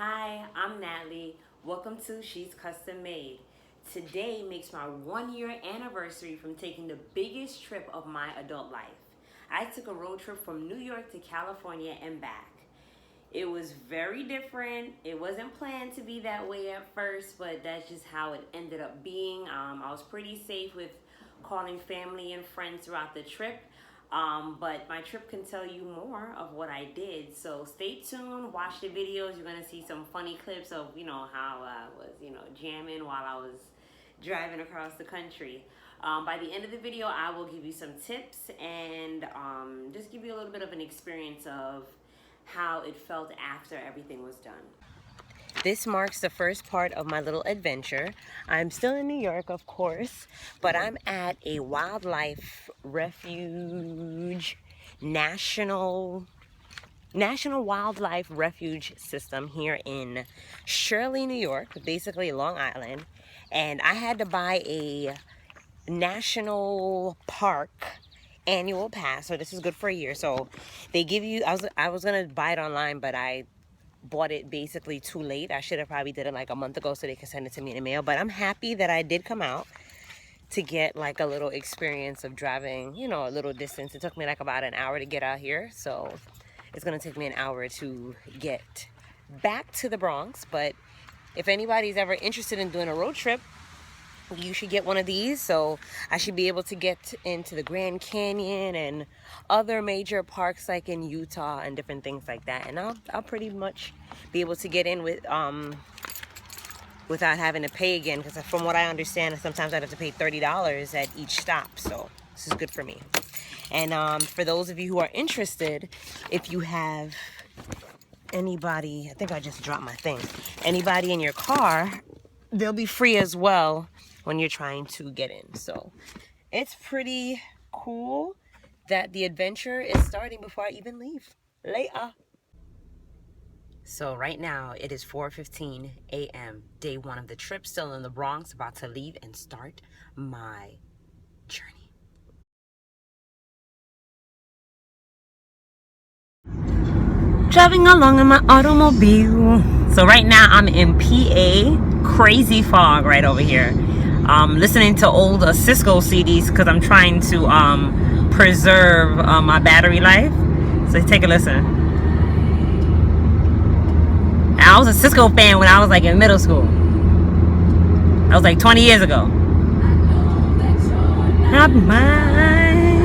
Hi, I'm Natalie. Welcome to She's Custom Made. Today makes my 1 year anniversary from taking the biggest trip of my adult life. I took a road trip from New York to California and back. It was very different. It wasn't planned to be that way at first, but that's just how it ended up being. I was pretty safe with calling family and friends throughout the trip. But my trip can tell you more of what I did. So stay tuned, watch the videos. You're gonna see some funny clips of, how I was, jamming while I was driving across the country. By the end of the video, I will give you some tips and just give you a little bit of an experience of how it felt after everything was done. This marks the first part of my little adventure. I'm still in New York, of course, but I'm at a wildlife refuge, national wildlife refuge system here in Shirley, New York, basically Long Island. And I had to buy a national park annual pass, so this is good for a year. So they give you, I was gonna buy it online, but I bought it basically too late. I should have probably did it like a month ago so they could send it to me in the mail. But I'm happy that I did come out to get like a little experience of driving, a little distance. It took me like about an hour to get out here, so it's gonna take me an hour to get back to the Bronx. But if anybody's ever interested in doing a road trip, you should get one of these. So I should be able to get into the Grand Canyon and other major parks like in Utah and different things like that. And I'll pretty much be able to get in with without having to pay again, because from what I understand, sometimes I'd have to pay $30 at each stop. So this is good for me. And for those of you who are interested, if you have anybody, I think I just dropped my thing, anybody in your car, they'll be free as well when you're trying to get in. So it's pretty cool that the adventure is starting before I even leave. Later. So right now it is 4:15 a.m. Day one of the trip, still in the Bronx, about to leave and start my journey. Driving along in my automobile. So right now I'm in PA. Crazy fog right over here. Listening to old Cisco CDs because I'm trying to preserve my battery life. So take a listen. I was a Cisco fan when I was like in middle school. That was like 20 years ago. Not mine.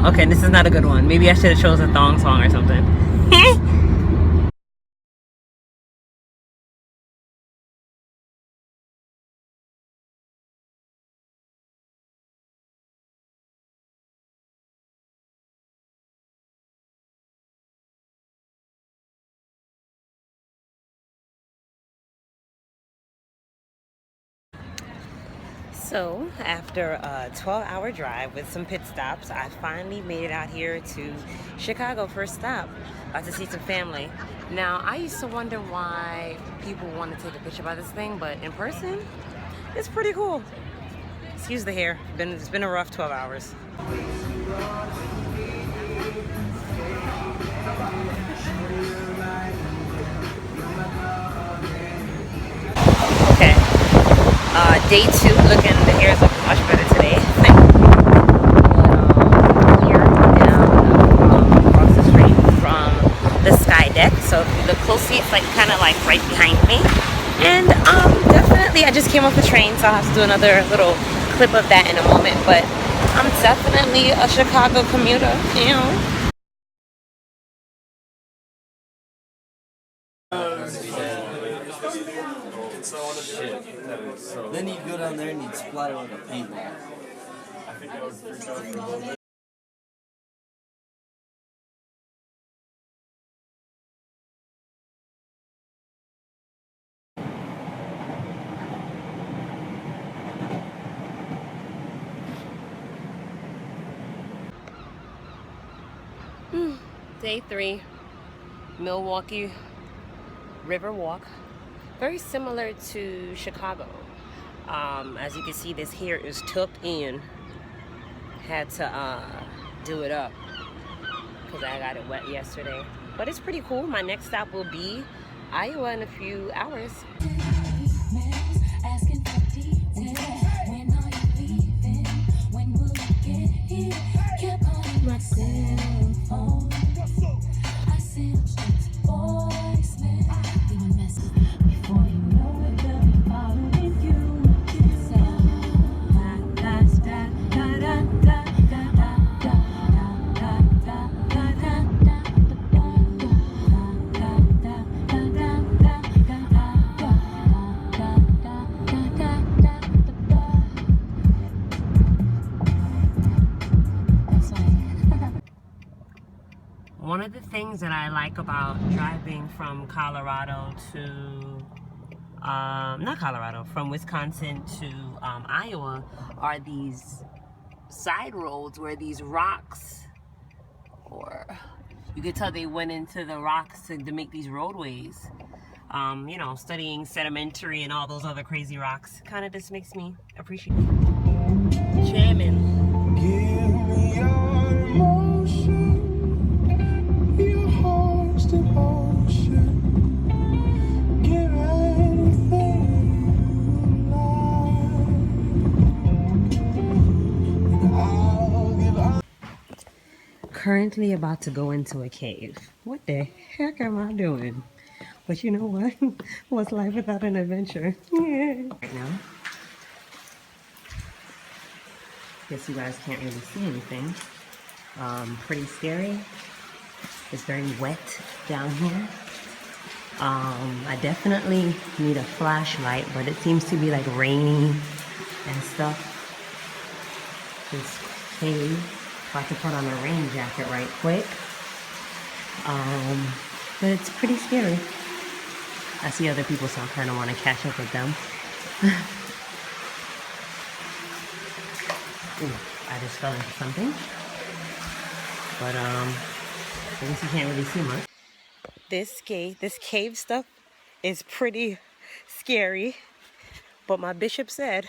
Okay, this is not a good one. Maybe I should have chosen a thong song or something. So after a 12-hour drive with some pit stops, I finally made it out here to Chicago for a stop. About to see some family. Now, I used to wonder why people want to take a picture by this thing, but in person, it's pretty cool. Excuse the hair. It's been a rough 12 hours. Okay. Day two, the hair is looking much better today. Here down across the street from the sky deck. So if you look closely, it's like kind of like right behind me. And definitely, I just came off the train, so I'll have to do another little clip of that in a moment. But I'm definitely a Chicago commuter, Then you'd go down there and you'd splatter like a paintball. Day three, Milwaukee River Walk. Very similar to Chicago. As you can see, this hair is tucked in. Had to do it up because I got it wet yesterday. But it's pretty cool. My next stop will be Iowa in a few hours. One of the things that I like about driving from Colorado to, not Colorado, from Wisconsin to Iowa are these side roads where these rocks, or you could tell they went into the rocks to make these roadways. You know, studying sedimentary and all those other crazy rocks kind of just makes me appreciate it. Jamming. Give me your emotion. Your heart's devotion. Give anything you like. I'll give up. Currently about to go into a cave. What the heck am I doing? But you know what? What's life without an adventure? Yeah. Right now. Guess you guys can't really see anything. Pretty scary. It's very wet down here. I definitely need a flashlight, but it seems to be like rainy and stuff. This cave. About to put on a rain jacket right quick. But it's pretty scary. I see other people, so I kind of want to catch up with them. Ooh, I just fell into something. But I guess you can't really see much. This cave stuff is pretty scary, but my bishop said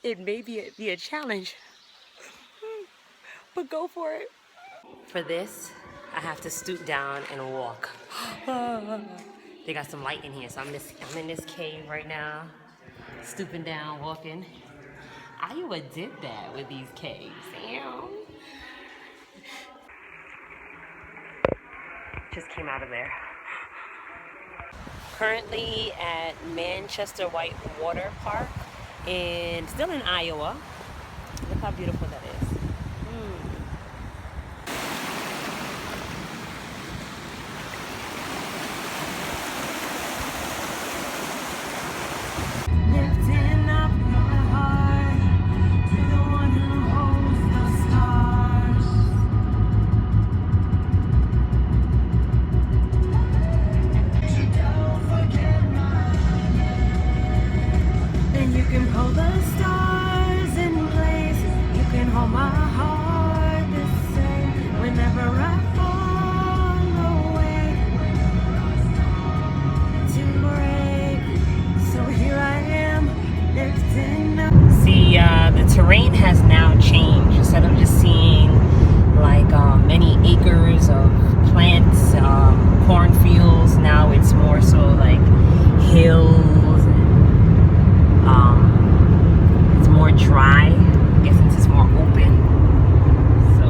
it may be a challenge, but go for it. For this, I have to stoop down and walk. They got some light in here, so I'm in this cave right now, stooping down, walking. Iowa did that with these caves. Damn. Just came out of there. Currently at Manchester Whitewater Park, and still in Iowa. Look how beautiful that is. Lifting up my heart to the one who holds the stars. Don't forget my name. And you can hold the stars in place. You can hold my heart the same. Whenever I fall away to break. So here I am, lifting up. See, the terrain has now changed. Instead of just seeing like many acres of plants, cornfields, now it's more so like hills. It's more dry. I guess it's just more open. So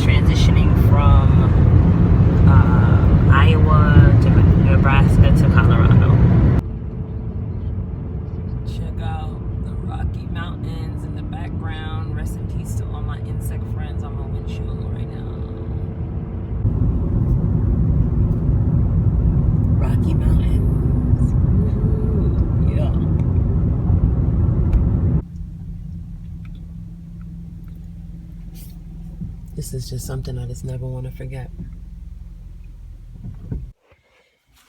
transitioning from Iowa to Nebraska to Colorado. Check out the Rocky Mountains in the background. Rest in peace to all my insect friends on my windshield right now. Rocky Mountains. Woo-hoo. Yeah. This is just something I just never want to forget.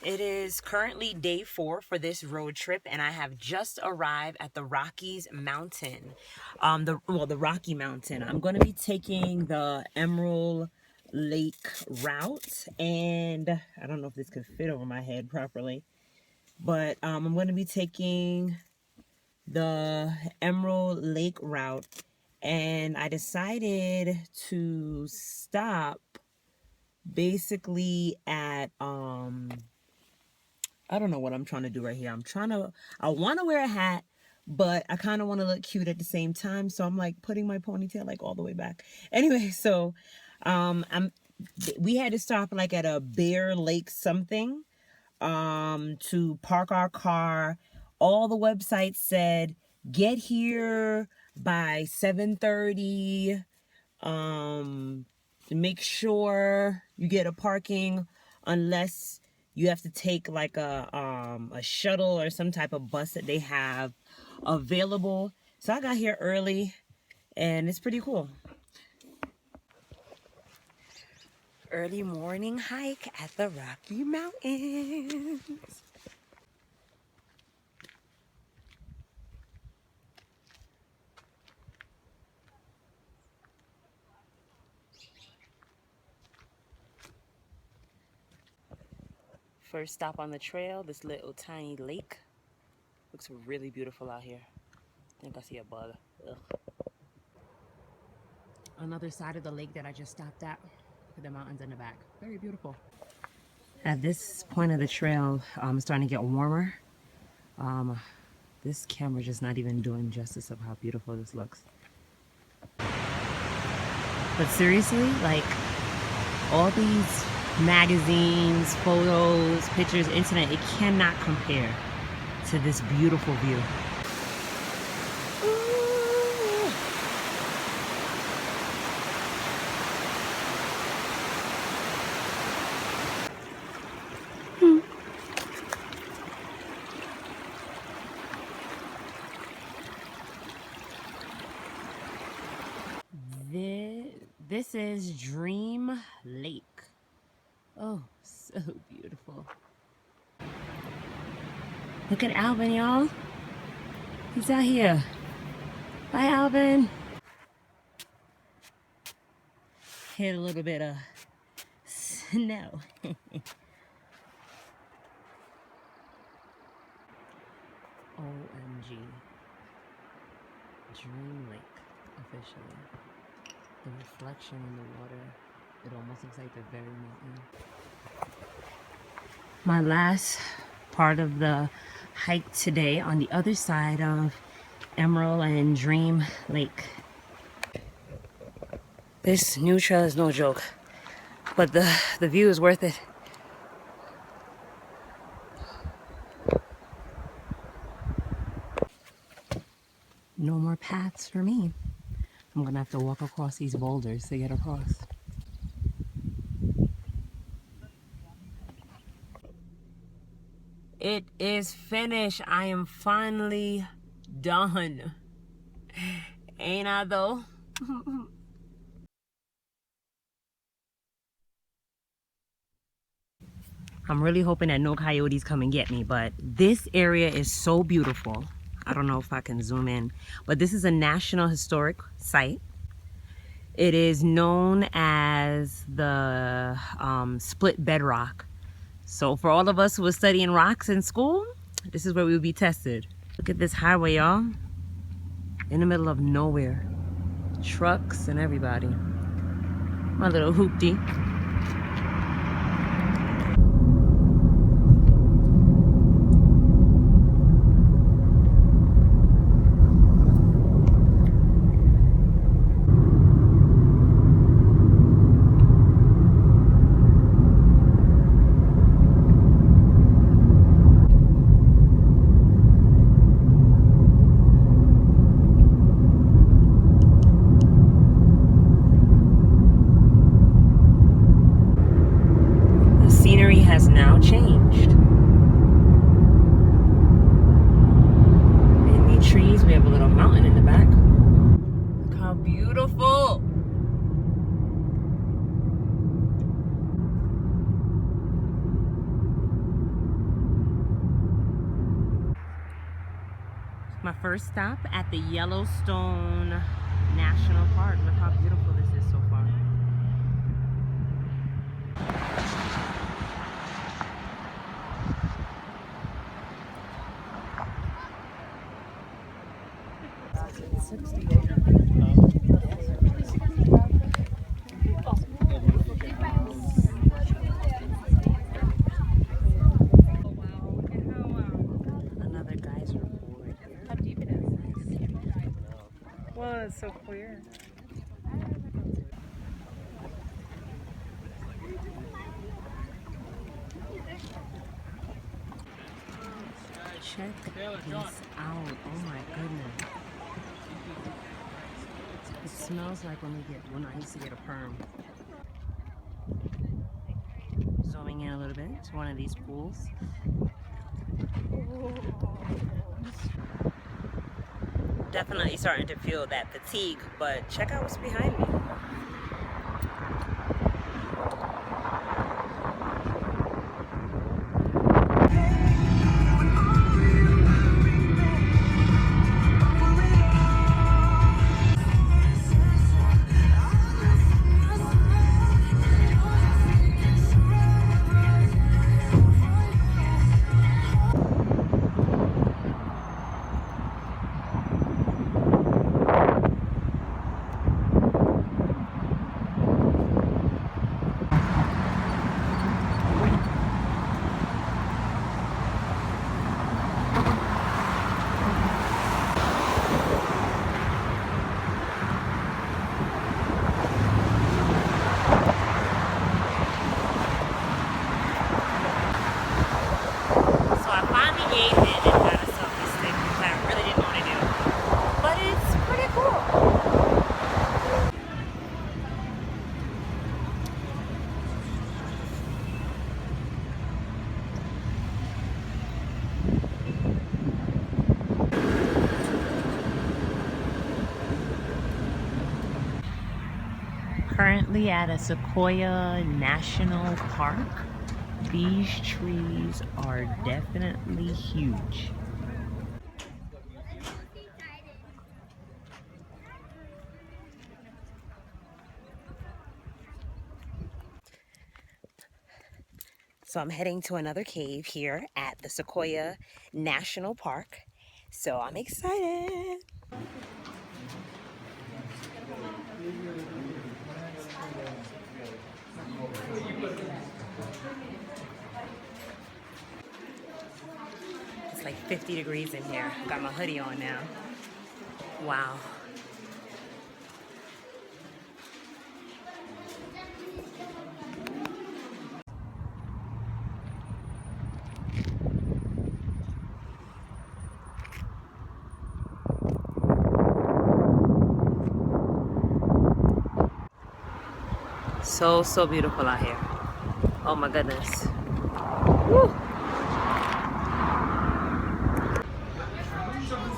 It is currently day 4 for this road trip, and I have just arrived at the Rockies Mountain. The Rocky Mountain. I'm going to be taking the Emerald Lake route, and I don't know if this could fit over my head properly, but I'm going to be taking the Emerald Lake route, And I decided to stop basically at I don't know what I'm trying to do right here. I want to wear a hat, but I kind of want to look cute at the same time. So I'm like putting my ponytail like all the way back. Anyway, so we had to stop like at a Bear Lake something to park our car. All the websites said get here by 7:30. To make sure you get a parking unless you have to take like a shuttle or some type of bus that they have available. So I got here early and it's pretty cool. Early morning hike at the Rocky Mountains. First stop on the trail, this little tiny lake. Looks really beautiful out here. I think I see a bug. Ugh. Another side of the lake that I just stopped at. Look at the mountains in the back. Very beautiful. At this point of the trail, it's starting to get warmer. This camera just not even doing justice of how beautiful this looks. But seriously, like all these magazines, photos, pictures, internet, it cannot compare to this beautiful view. This is Dream Lake. Oh, so beautiful. Look at Alvin, y'all. He's out here. Bye, Alvin. Hit a little bit of snow. OMG. Dream Lake, officially. The reflection in the water, it almost looks like the very mountain. My last part of the hike today on the other side of Emerald and Dream Lake. This new trail is no joke, but the view is worth it. No more paths for me. I'm gonna have to walk across these boulders to get across. It is finished. I am finally done. Ain't I though? I'm really hoping that no coyotes come and get me, but this area is so beautiful. I don't know if I can zoom in, but this is a National Historic Site. It is known as the split bedrock. So for all of us who are studying rocks in school, this is where we will be tested. Look at this highway, y'all. In the middle of nowhere. Trucks and everybody. My little hoopty. Has now changed. In the trees, we have a little mountain in the back. Look how beautiful. My first stop at the Yellowstone National Park. Look how beautiful this is so far. so queer. Check this out. Oh my goodness. It smells like when I used to get a perm. Zooming in a little bit to one of these pools. Definitely starting to feel that fatigue, but check out what's behind me. So I finally gave in and got a selfie stick, which I really didn't want to do. But it's pretty cool. Currently at a Sequoia National Park. These trees are definitely huge. So I'm heading to another cave here at the Sequoia National Park. So I'm excited. It's like 50 degrees in here. Got my hoodie on now. Wow. So beautiful out here. Oh my goodness. Woo.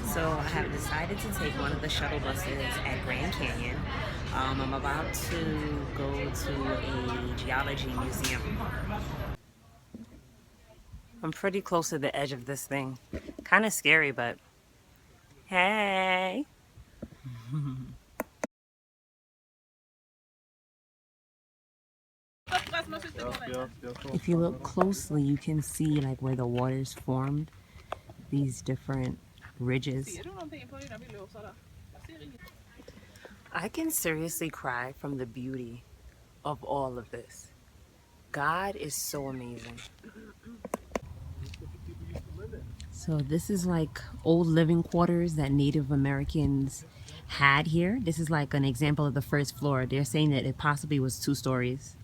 So I have decided to take one of the shuttle buses at Grand Canyon. I'm about to go to a geology museum. I'm pretty close to the edge of this thing. Kind of scary, but hey. If you look closely, you can see like where the waters formed these different ridges. I can seriously cry from the beauty of all of this. God is so amazing. So this is like old living quarters that Native Americans had here. This is like an example of the first floor. They're saying that it possibly was 2 stories.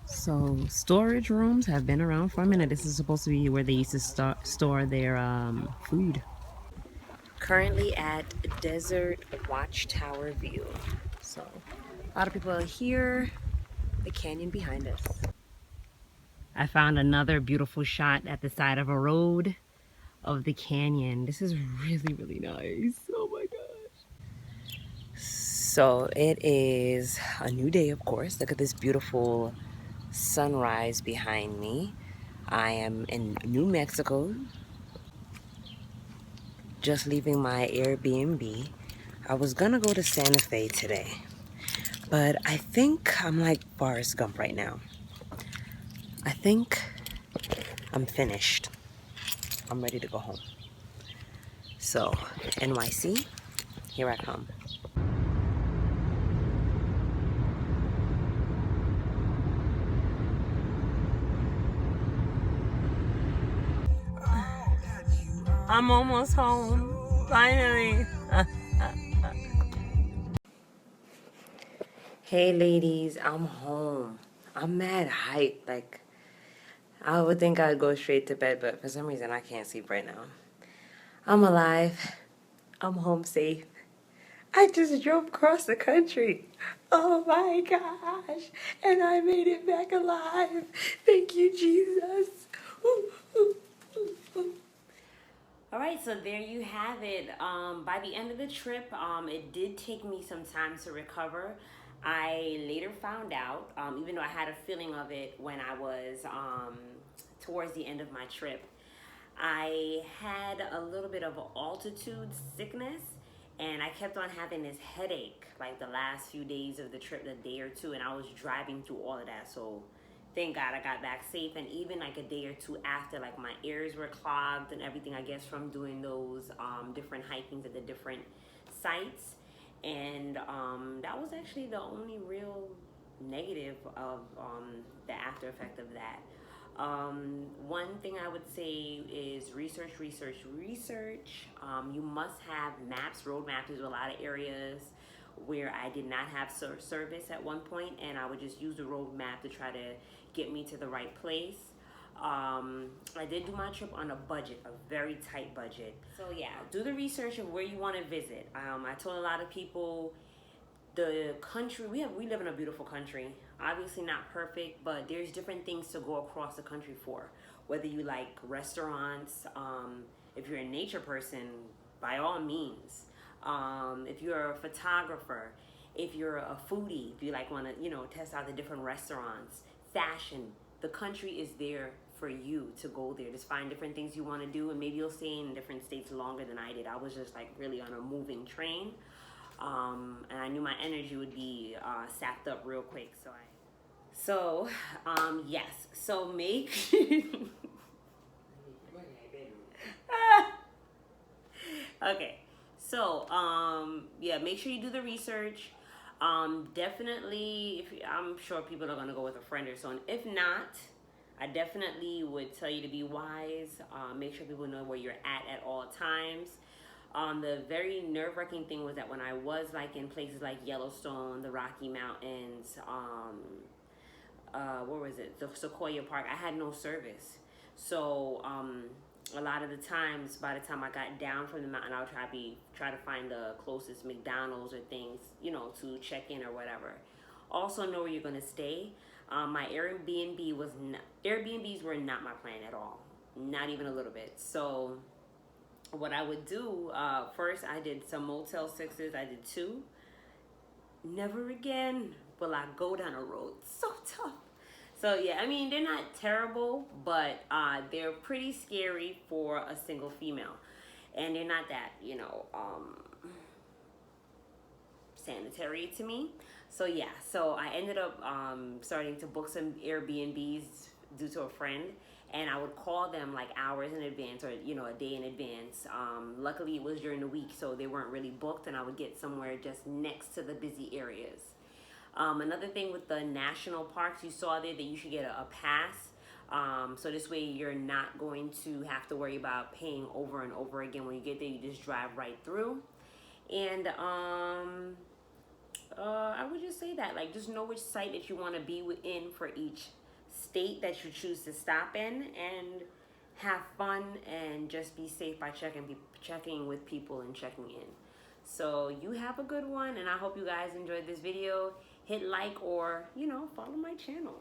So storage rooms have been around for a minute. This is supposed to be where they used to store their food. Currently at Desert Watchtower View. So a lot of people are here. The canyon behind us. I found another beautiful shot at the side of a road of the canyon. This is really nice. Oh my gosh. So it is a new day, of course. Look at this beautiful sunrise behind me. I am in New Mexico, just leaving my Airbnb. I was gonna go to Santa Fe today, but I think I'm like Forrest Gump right now. I think I'm finished. I'm ready to go home. So, NYC, here I come. I'm almost home, finally. Hey ladies, I'm home. I'm mad hyped. Like, I would think I'd go straight to bed, but for some reason I can't sleep right now. I'm alive. I'm home safe. I just drove across the country. Oh my gosh. And I made it back alive. Thank you, Jesus. Ooh, ooh, ooh, ooh. All right, so there you have it. By the end of the trip, it did take me some time to recover. I later found out, even though I had a feeling of it when I was towards the end of my trip, I had a little bit of altitude sickness, and I kept on having this headache like the last few days of the trip, the day or two, and I was driving through all of that. So thank God I got back safe. And even like a day or two after, like my ears were clogged and everything, I guess from doing those different hikings at the different sites. And that was actually the only real negative of the after effect of that. One thing I would say is research, research, research. You must have maps, road maps. There's a lot of areas where I did not have service at one point, and I would just use the road map to try to get me to the right place. I did do my trip on a budget, a very tight budget. So yeah, do the research of where you want to visit. I told a lot of people the country we live in a beautiful country, obviously not perfect, but there's different things to go across the country for, whether you like restaurants, if you're a nature person, by all means, if you're a photographer, if you're a foodie, if you like want to test out the different restaurants, fashion, the country is there for you to go there. Just find different things you want to do, and maybe you'll stay in different states longer than I did. I was just like really on a moving train. And I knew my energy would be sapped up real quick. Yes. So make okay. So yeah, make sure you do the research. Definitely, if I'm sure people are gonna go with a friend or so. And if not, I definitely would tell you to be wise. Make sure people know where you're at all times. The very nerve-wracking thing was that when I was like in places like Yellowstone, the Rocky Mountains, where was it? The Sequoia Park, I had no service. So a lot of the times, by the time I got down from the mountain, I would try to find the closest McDonald's or things, to check in or whatever. Also, know where you're gonna stay. My Airbnbs were not my plan at all, not even a little bit. So what I would do, first I did some Motel 6s. I did 2. Never again will I go down a road so tough. So yeah, I mean, they're not terrible, but they're pretty scary for a single female. And they're not that, sanitary to me. So yeah, so I ended up starting to book some Airbnbs due to a friend, and I would call them like hours in advance or a day in advance. Luckily it was during the week, so they weren't really booked, and I would get somewhere just next to the busy areas. Another thing with the national parks, you saw there that you should get a pass. So this way you're not going to have to worry about paying over and over again. When you get there, you just drive right through. And I would just say that, like, just know which site that you want to be within for each state that you choose to stop in, and have fun and just be safe by checking with people and checking in. So you have a good one, and I hope you guys enjoyed this video. Hit like or follow my channel.